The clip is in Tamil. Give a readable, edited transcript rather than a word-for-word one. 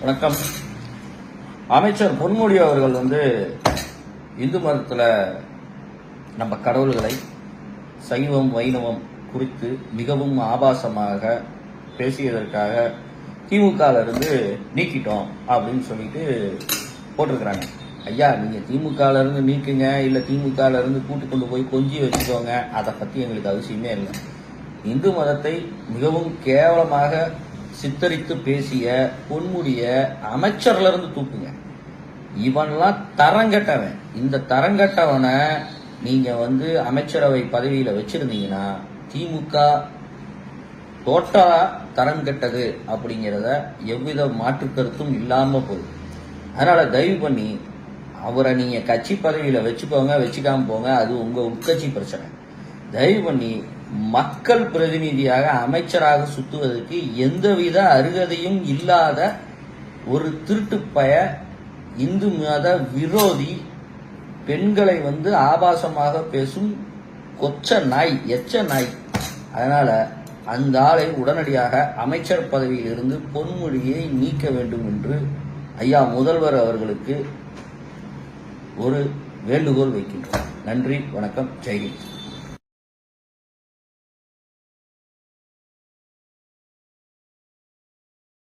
வணக்கம். அமைச்சர் பொன்முடி அவர்கள் இந்து மதத்தில் நம்ம கடவுள்களை சைவம் வைணவம் குறித்து மிகவும் ஆபாசமாக பேசியதற்காக திமுக இருந்து நீக்கிட்டோம் அப்படின்னு சொல்லிட்டு போட்டிருக்கிறாங்க. ஐயா, நீங்க திமுக இருந்து நீக்குங்க, இல்ல திமுக இருந்து கூட்டு கொண்டு போய் கொஞ்சி வச்சுக்கோங்க, அதை பத்தி எங்களுக்கு அவசியமே இல்லை. இந்து மதத்தை மிகவும் கேவலமாக சித்தரித்து பேசிய பொன்முடிய அமைச்சர்ல இருந்து தூக்குங்க. இவன்லாம் தரங்கட்டவன். இந்த தரங்கட்டவனை நீங்க அமைச்சரவை பதவியில வச்சிருந்தீங்கன்னா திமுக டோட்டலா தரம் கெட்டது அப்படிங்கிறத எவ்வித மாற்று கருத்தும் இல்லாம போகுது. அதனால தயவு பண்ணி அவரை நீங்க கட்சி பதவியில வச்சுக்கோங்க, வச்சுக்காம போங்க, அது உங்க உட்கட்சி பிரச்சனை. தயவு பண்ணி மக்கள் பிரதிநிதியாக அமைச்சராக சுத்துவதற்கு எந்தவித அருகதையும் இல்லாத ஒரு திருட்டுப்பய இந்து மத விரோதி, பெண்களை ஆபாசமாக பேசும் கொச்ச நாய், எச்ச நாய். அதனால அந்த ஆளை உடனடியாக அமைச்சர் பதவியில் இருந்து பொன்முடியை நீக்க வேண்டும் என்று ஐயா முதல்வர் அவர்களுக்கு ஒரு வேண்டுகோள் வைக்கின்றோம். நன்றி, வணக்கம், ஜெய்ஹிந்த்.